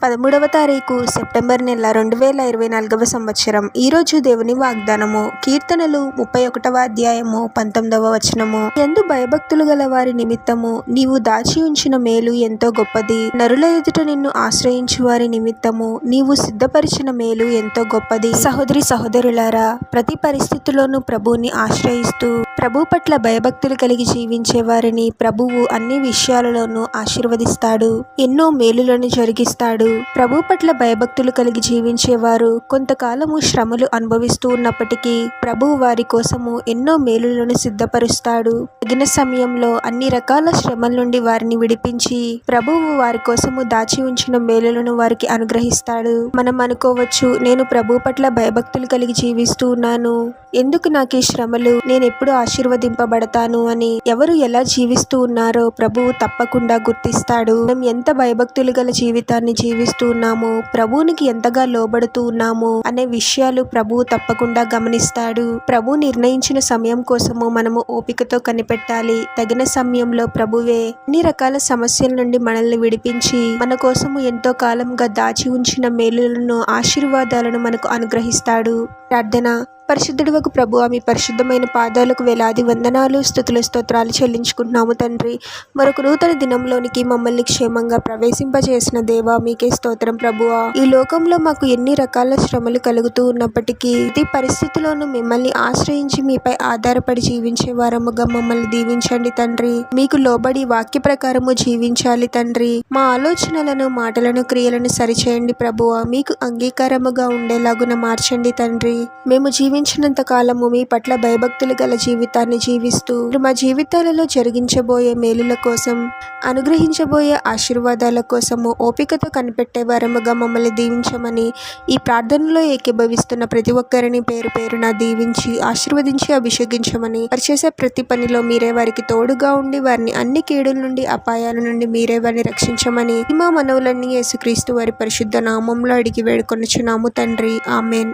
13వ తారీఖు సెప్టెంబర్ నెల 2024వ సంవత్సరం. ఈరోజు దేవుని వాగ్దానము. కీర్తనలు 31వ అధ్యాయము 19వ వచనము. ఎందు భయభక్తులు గల వారి నిమిత్తము నీవు దాచి ఉంచిన మేలు ఎంతో గొప్పది. నరుల ఎదుట నిన్ను ఆశ్రయించు వారి నిమిత్తము నీవు సిద్ధపరిచిన మేలు ఎంతో గొప్పది. సహోదరి సహోదరులారా, ప్రతి పరిస్థితిలోనూ ప్రభువుని ఆశ్రయిస్తూ ప్రభు పట్ల భయభక్తులు కలిగి జీవించే వారిని ప్రభువు అన్ని విషయాలలోనూ ఆశీర్వదిస్తాడు, ఎన్నో మేలులను జరిగిస్తాడు. ప్రభు పట్ల భయభక్తులు కలిగి జీవించేవారు కొంతకాలము శ్రమలు అనుభవిస్తూ ఉన్నప్పటికీ ప్రభువు వారి కోసము ఎన్నో మేలులను సిద్ధపరుస్తాడు. తగిన సమయంలో అన్ని రకాల శ్రమల నుండి వారిని విడిపించి ప్రభువు వారి కోసము దాచి ఉంచిన మేలులను వారికి అనుగ్రహిస్తాడు. మనం అనుకోవచ్చు, నేను ప్రభు పట్ల భయభక్తులు కలిగి జీవిస్తూ ఉన్నాను, ఎందుకు నాకు ఈ శ్రమలు, నేను ఎప్పుడు ఆశీర్వదింపబడతాను అని. ఎవరు ఎలా జీవిస్తూ ఉన్నారో ప్రభువు తప్పకుండా గుర్తిస్తాడు. మనం ఎంత భయభక్తులు గల జీవితాన్ని జీవిస్తూ ఉన్నాము, ప్రభువునికి ఎంతగా లోబడుతూ ఉన్నాము అనే విషయాలు ప్రభువు తప్పకుండా గమనిస్తాడు. ప్రభు నిర్ణయించిన సమయం కోసము మనము ఓపికతో కనిపెట్టాలి. తగిన సమయంలో ప్రభువే అన్ని రకాల సమస్యల నుండి మనల్ని విడిపించి మన కోసము ఎంతో కాలంగా దాచి ఉంచిన మేలులను, ఆశీర్వాదాలను మనకు అనుగ్రహిస్తాడు. ప్రార్థన. పరిశుద్ధుడవగు ప్రభువా, మీ పరిశుద్ధమైన పాదాలకు వేలాది వందనాలు, స్తుతులు, స్తోత్రాలు చెల్లించుకుంటున్నాము తండ్రి. మరొక నూతన దినంలోనికి మమ్మల్ని క్షేమంగా ప్రవేశింపజేసిన దేవా, మీకే స్తోత్రం ప్రభువా. ఈ లోకంలో మాకు ఎన్ని రకాల శ్రమలు కలుగుతూ ఉన్నప్పటికీ ప్రతి పరిస్థితిలోనూ మిమ్మల్ని ఆశ్రయించి మీపై ఆధారపడి జీవించే వారముగా మమ్మల్ని దీవించండి తండ్రి. మీకు లోబడి వాక్య ప్రకారము జీవించాలి తండ్రి. మా ఆలోచనలను, మాటలను, క్రియలను సరిచేయండి ప్రభువా. మీకు అంగీకారముగా ఉండేలాగున మార్చండి తండ్రి. మేము జీవించినంత కాలము మీ పట్ల భయభక్తులు గల జీవితాన్ని జీవిస్తూ మా జీవితాలలో జరిగించబోయే మేలుల కోసం, అనుగ్రహించబోయే ఆశీర్వాదాల కోసము ఓపికతో కనిపెట్టే వారముగా మమ్మల్ని దీవించమని ఈ ప్రార్థనలో ఏకీభవిస్తున్న ప్రతి ఒక్కరిని పేరు పేరున దీవించి ఆశీర్వదించి అభిషేకించమని, వారు చేసే ప్రతి పనిలో మీరే వారికి తోడుగా ఉండి వారిని అన్ని కీడుల నుండి, అపాయాల నుండి మీరే వారిని రక్షించమని మా మనవులన్నీ యేసుక్రీస్తు వారి పరిశుద్ధ నామంలో అడిగి వేడుకొనుచున్నాము తండ్రి. ఆమెన్.